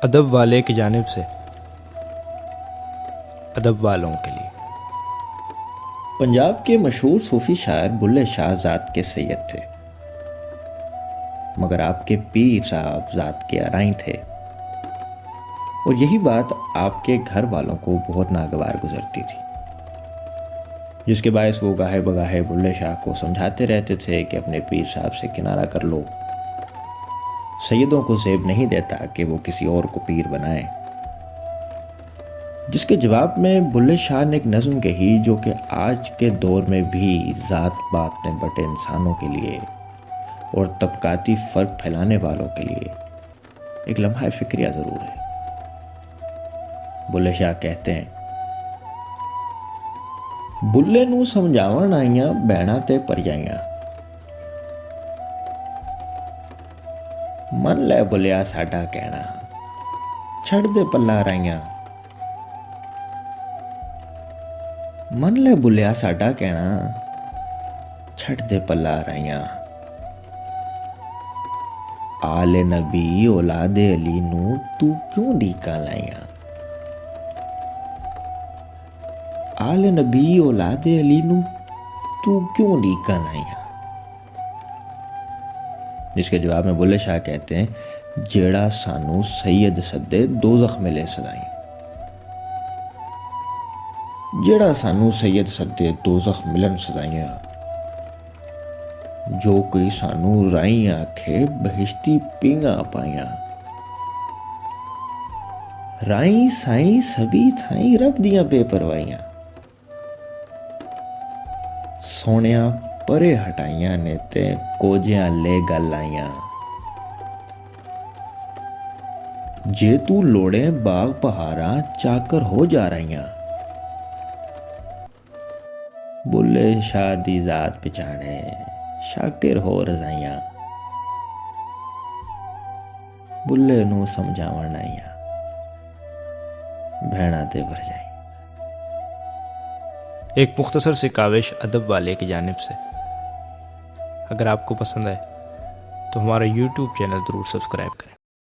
अदब वाले की जानिब से अदब वालों के लिए। पंजाब के मशहूर सूफी शायर बुल्ले शाह ज़ात के सैयद थे, मगर आपके पीर साहब ज़ात के अराई थे और यही बात आपके घर वालों को बहुत नागवार गुजरती थी, जिसके बायस वो गाहे बगाहे बुल्ले शाह को समझाते रहते थे कि अपने पीर साहब से किनारा कर लो, सैयदों को ज़ेब नहीं देता कि वो किसी और को पीर बनाए। जिसके जवाब में बुल्ले शाह ने एक नज़म कही जो कि आज के दौर में भी ज़ात पात में बटे इंसानों के लिए और तबकाती फ़र्क फैलाने वालों के लिए एक लम्हा फ़िक्रिया ज़रूर है। बुल्ले शाह कहते हैं, बुल्ले नूं समझावण आईयां भैणां ते परजाइयां, मन लै बुलिया साडा कहना, छड़ दे पल्ला राइयां। मन लै बुलिया साडा कहना, छड़ दे पल्ला राइयां। आले नबी औलादे अली नूं तू क्यों ढीकां लाइयां। आले नबी औलादे अली नूं तू क्यों ढीकां लाइयां। जिसके जवाब में बुल्ले शाह कहते हैं, जेड़ा सानू सैयद सदे दोज़ख में ले सदाई। जेड़ा सानू सैयद सदे दोज़ख मिलन सदाइयां, जो कोई सानू राई आखे बहिश्ती पींगा पाइयां। राई साई सभी थाई रब दियां बेपरवाइयां, सोनिया परे हटाइयां ने ते कोजियां ले गल आइयां। जे तू लोड़े बाग पहाड़ा चाकर हो जा रहियां। बुल्ले शाह दी ज़ात पिछाड़े शाकिर हो रज़ाइयां, बुल्ले नूं समझावण आइयां भैणां ते भरजाई। एक मुख्तसर सी काविश अदब वाले की जानिब से। अगर आपको पसंद आए तो हमारा YouTube चैनल ज़रूर सब्सक्राइब करें।